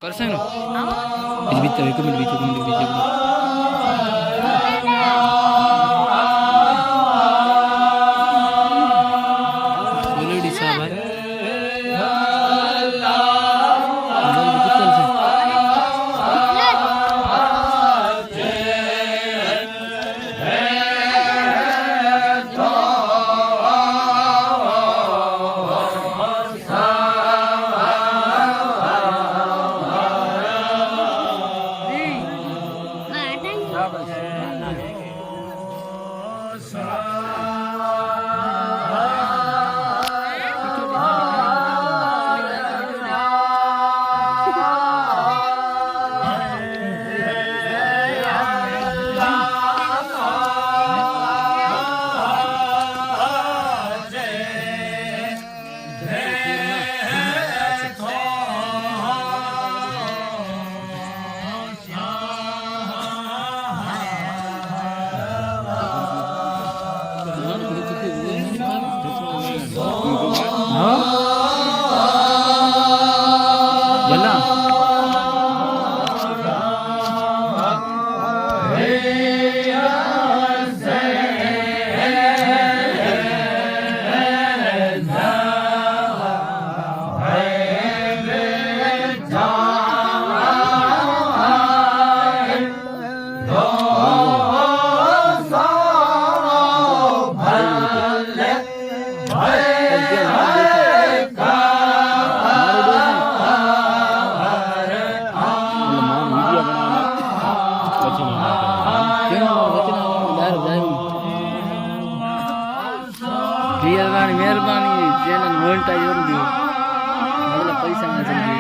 કરશે ને બીજું એક મિનિટ બીજું ઓલરેડી સાહેબ મહેરબાની ચેનલ મોનેટાઈઝ કરી દો પૈસા નથી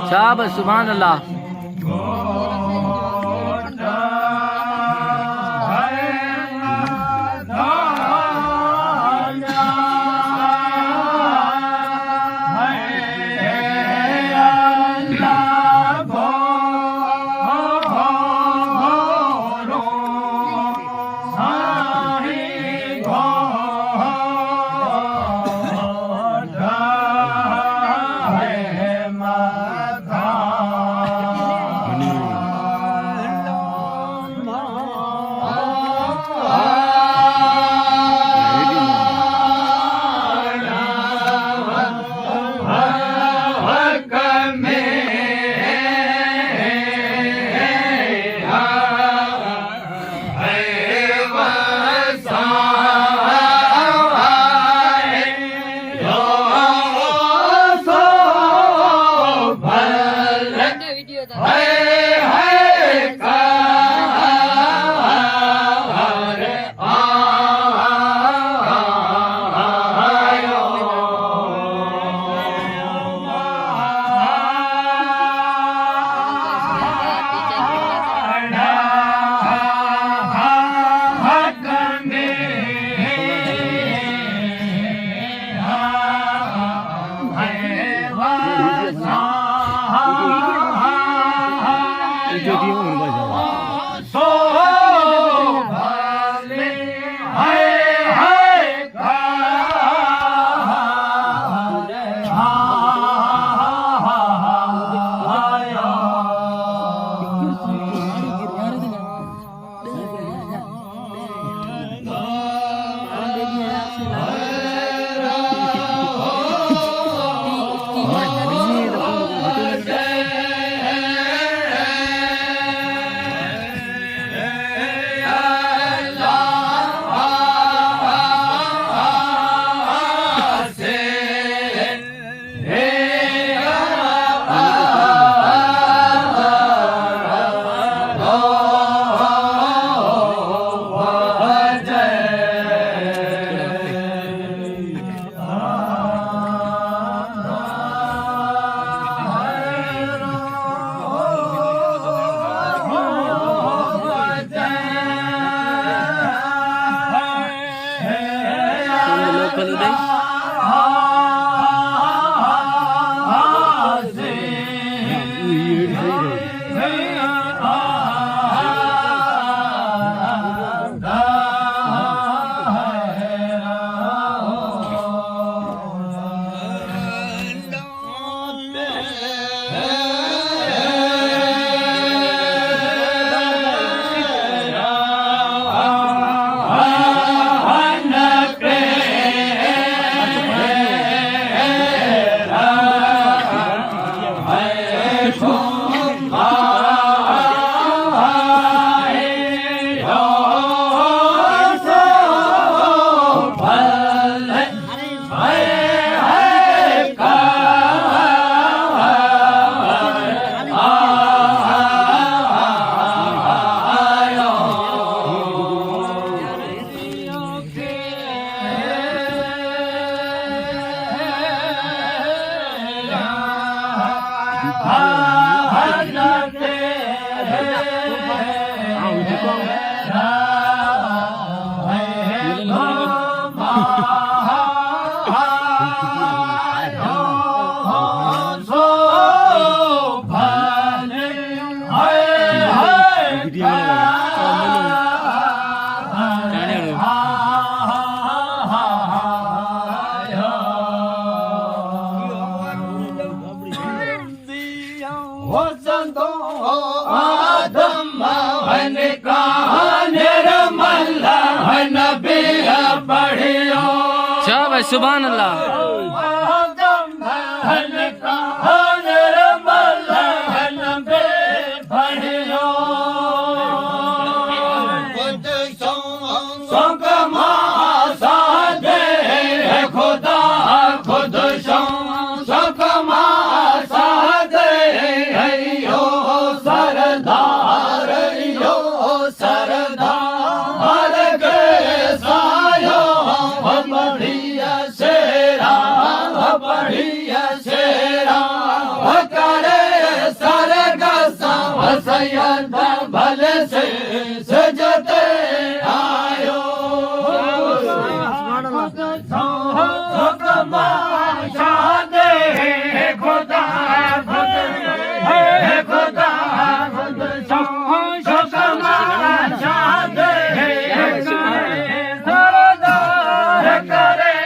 शाबाश सुभान अल्लाह स्टेडियम होने वाला सो भले हाय हाय शाबाश सुभान अल्लाह भले से सजते आयो शादे खुदा खुदा खुद शादे सरदार करे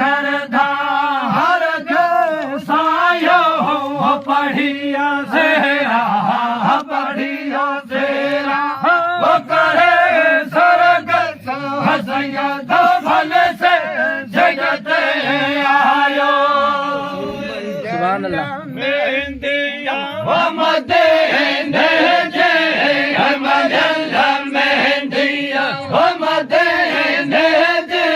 सरदार के सायो पढ़िया से पढ़िया तेरा वो करे सरगत हसैया भले से जगते आयो सुभान अल्लाह मेहंदिया हमदे ने जे हमदल्ला मेहंदिया हमदे ने जे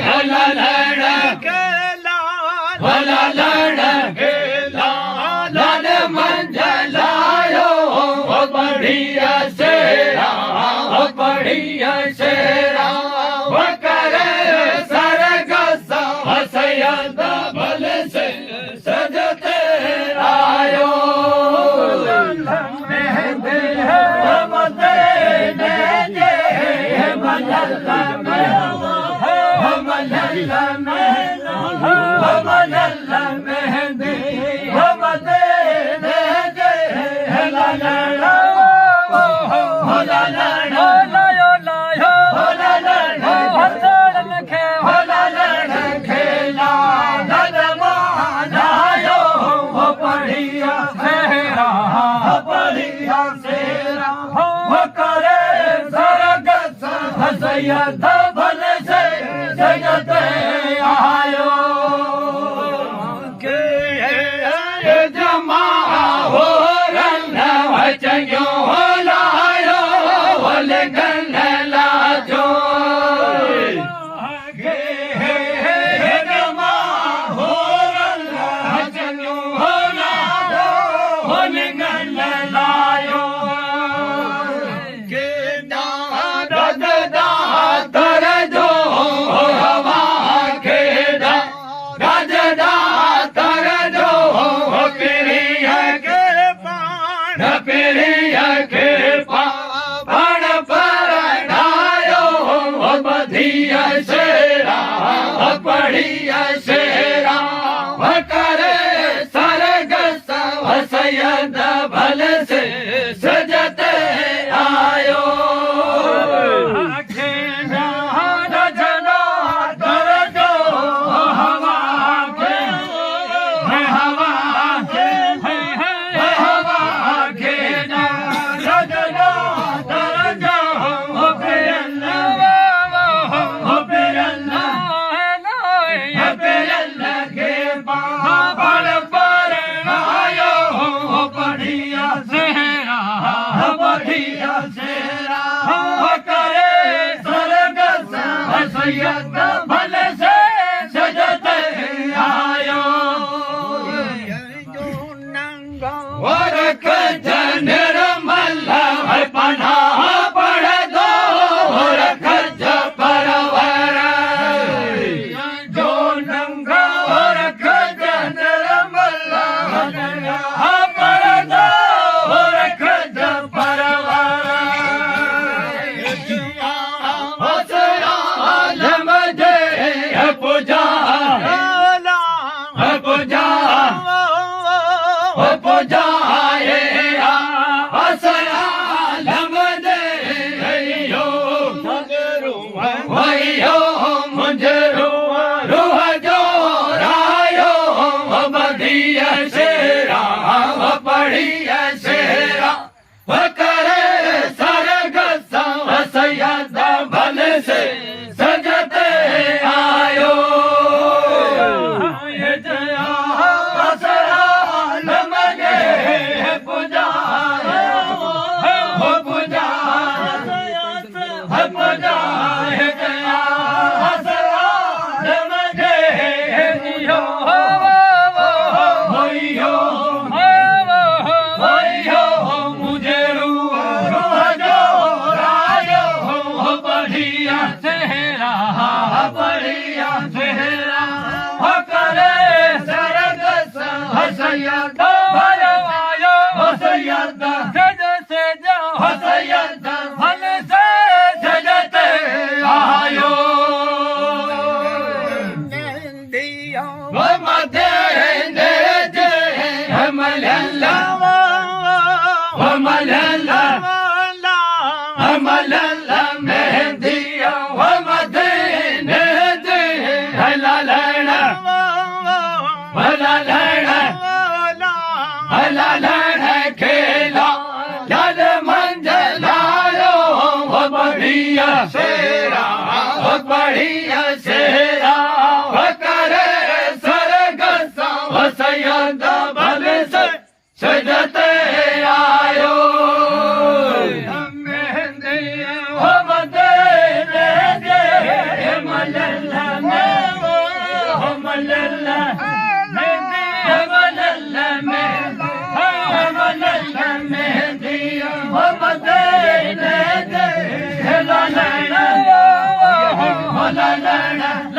भला लड़के लाल भला लड़के लाल मंजलायो बढ़िया शेरा बढ़िया शेरा वो करे सरगस हसैया भले से सजते आयो सैयद भल से सजते आयो के जमा हो रंग चंगियो लायो भल गन लाजो जमा हो रंग चंगियो लायो भल गन लायो बढ़िया शेरा करे सरग सैयद भल से सजते आयो सैयद भल से सजते आयो वरख जनर मल्ला पना पढ़ दो वरख परवर जो नंगा वरख जनर मल्ला पढ़ दो वरख परवर सैयद भल से सजते आयो सैयद भल आयो सैयद सैयद भल से सजते आयो मलला मेहंदिया मदीने दे हला लैना खेला जल मंजलायो बढ़िया शेरा बढ़िया शेरा करे सरग सैयद भल से सजते आयो la la la